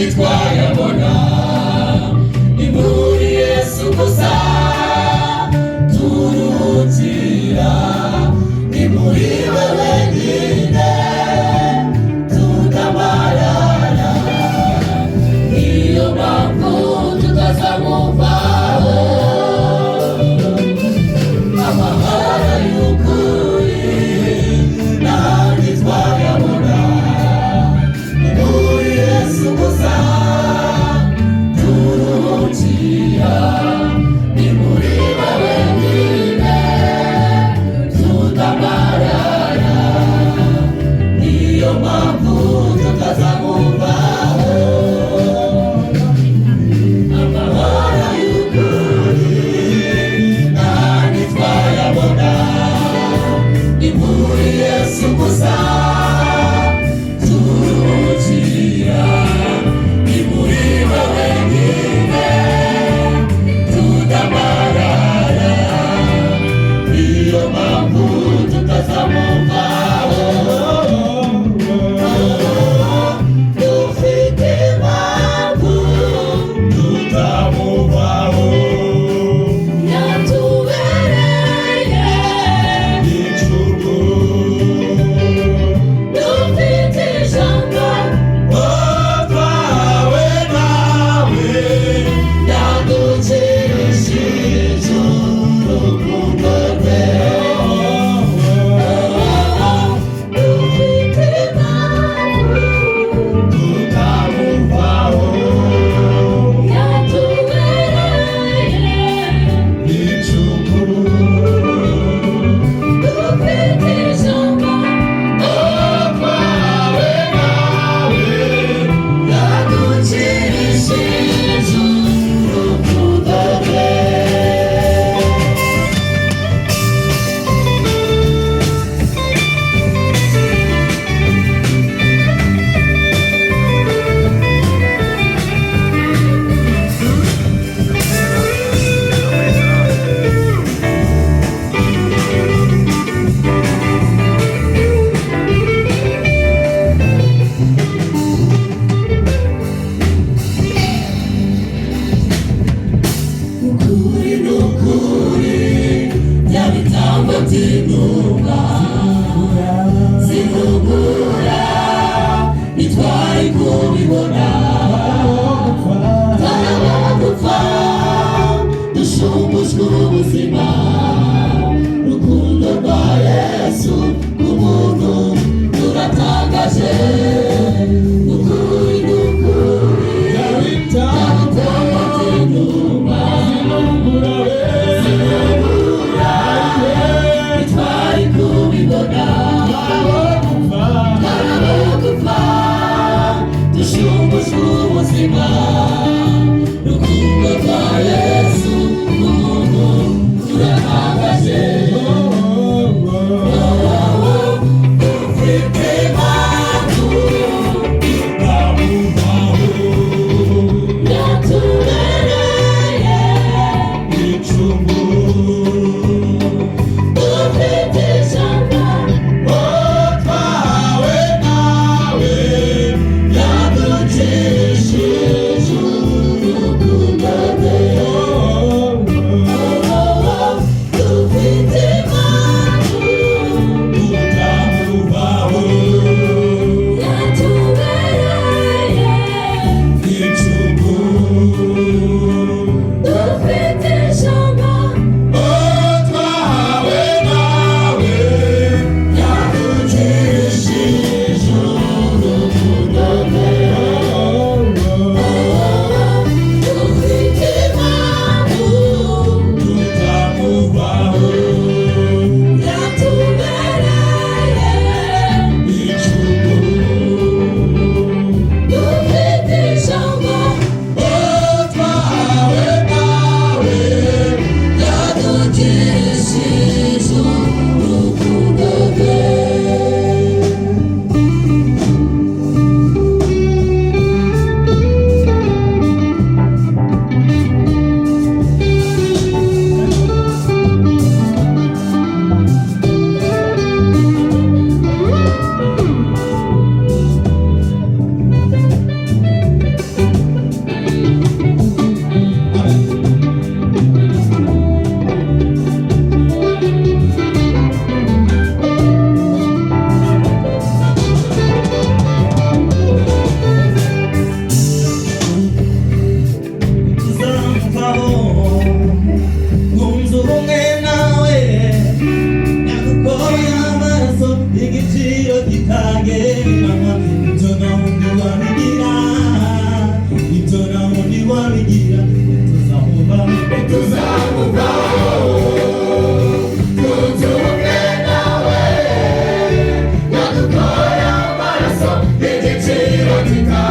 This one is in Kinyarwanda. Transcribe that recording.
twayabona ni muri Yesu gusa turuhukira, ni muri we wenyine tudamarara, niyo mpamvu tutazamuvaho amahoro y'ukuri n'ahandi twayabona ni muri Yesu gusa turuhukira, ni muri we wenyine tudamarara, niyo mpamvu tutazamuvaho amahoro y'ukuri n'ahandi twayabona ni muri Yesu gusa turuhukira, ni muri we wenyine tudamarara, niyo mpamvu tutazamuvaho. Dufite impamvu tutamuvaho, yatubereye igicuku, dufite ijambo twahawe nawe, yadukirishije urukundo rwe. Dufite impamvu tutamuvaho, yatubereye igicuku, dufite ijambo twahawe nawe, yadukirishije urukundo rwe. Ukuri n'ukuri bya bitambo by'intumwa zivugura ntitwari kubibona, twarabona gupfa dushumbujwe ubuzima, urukundo rwa Yesu k'umuntu ruratangaje. Ukuri n'ukuri bya bitambo by'intumwa zivugura ntitwari kubibona, twarabona gupfa dushumbujwe ubuzima, urukundo rwa Yesu k'umuntu ruratangaje. Dufite impamvu iteka